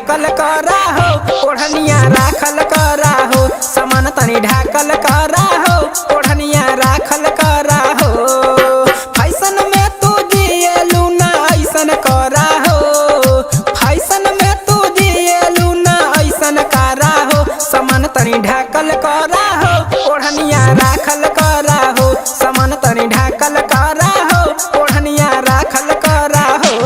ढाकल करा हो, ओढ़निया राखल करा हो, सामान तनी ढाकल करा हो, ओढ़निया राखल करा हो। फैशन में तू जिएलू ना ऐसन करा हो, फैशन में तू जिएलू ना ऐसन करा हो, सामान तनी ढाकल करा हो, ओढ़निया राखल करा हो, सामान तनी ढाकल करा हो, ओढ़निया राखल करा हो।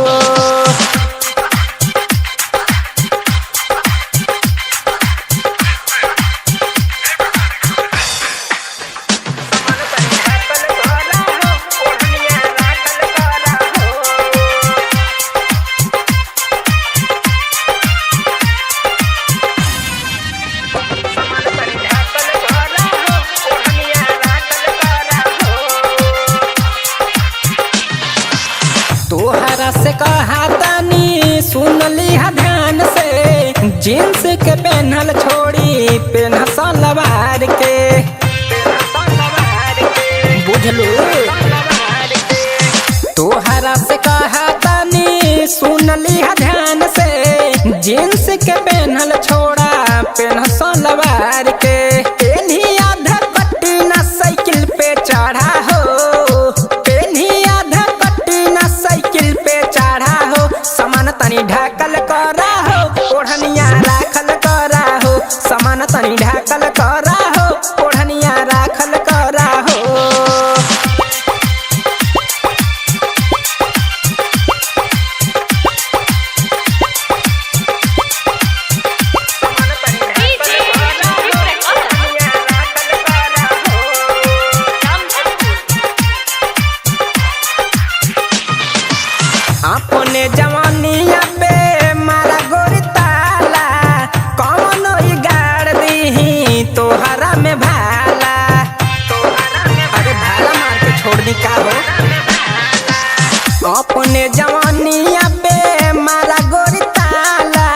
तोहरा से कहा तानी सुन लिहा ध्यान से, जींस के पहनल छोड़ी पेन सलवार के, बुझलू। तोहरा से कहा तानी सुन लिहा ध्यान से, जींस के पहनल छोड़ा पेन सलवार के। पेन्ही आधा पट्टी ना साइकिल पे चढ़ा हो, सामान तनी ढाकल करा हो, ओढ़निया राखल करा हो, सामान तनी ढाकल करा हो, ओढ़निया राखल करा हो। अपने जवानिया पे मारा गोरी ताला, कौन गाड़ दी तोहरा में भाला, अरे भाला मार के छोड़ दी का हो। अपने जवानिया पे मारा गोरी ताला,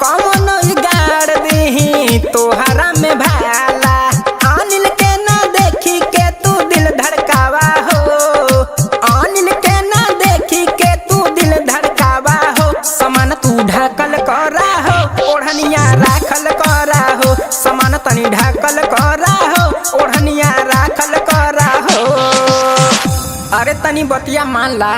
कौन गाड़ दी तोहरा में भाला। अनिल के ना देखी के तू दिल धड़कावा हो, अनिल के ना देखी के तू दिल धड़कावा हो, सामान तू ढाकल करा हो, ओढ़निया राखल करा हो, सामान तनी ढाकल करा हो, ओढ़निया राखल करा हो। अरे तनी बतिया मान ला।